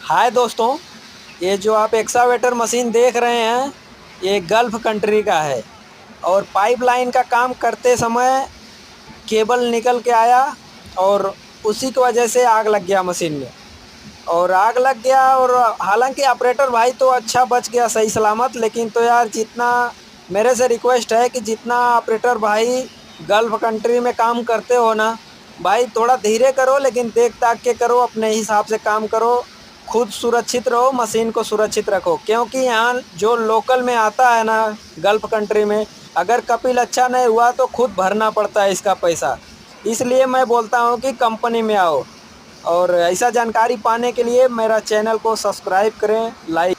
हाय दोस्तों, ये जो आप एक्सावेटर मशीन देख रहे हैं, ये गल्फ़ कंट्री का है। और पाइपलाइन का काम करते समय केबल निकल के आया और उसी की वजह से आग लग गया मशीन में। और आग लग गया, और हालांकि ऑपरेटर भाई तो अच्छा बच गया सही सलामत। लेकिन तो यार, जितना मेरे से रिक्वेस्ट है कि जितना ऑपरेटर भाई गल्फ़ कंट्री में काम करते हो ना भाई, थोड़ा धीरे करो, लेकिन देख ताक के करो, अपने हिसाब से काम करो। खुद सुरक्षित रहो, मशीन को सुरक्षित रखो, क्योंकि यहाँ जो लोकल में आता है ना गल्फ़ कंट्री में, अगर कपिल अच्छा नहीं हुआ तो खुद भरना पड़ता है इसका पैसा। इसलिए मैं बोलता हूँ कि कंपनी में आओ। और ऐसा जानकारी पाने के लिए मेरा चैनल को सब्सक्राइब करें, लाइक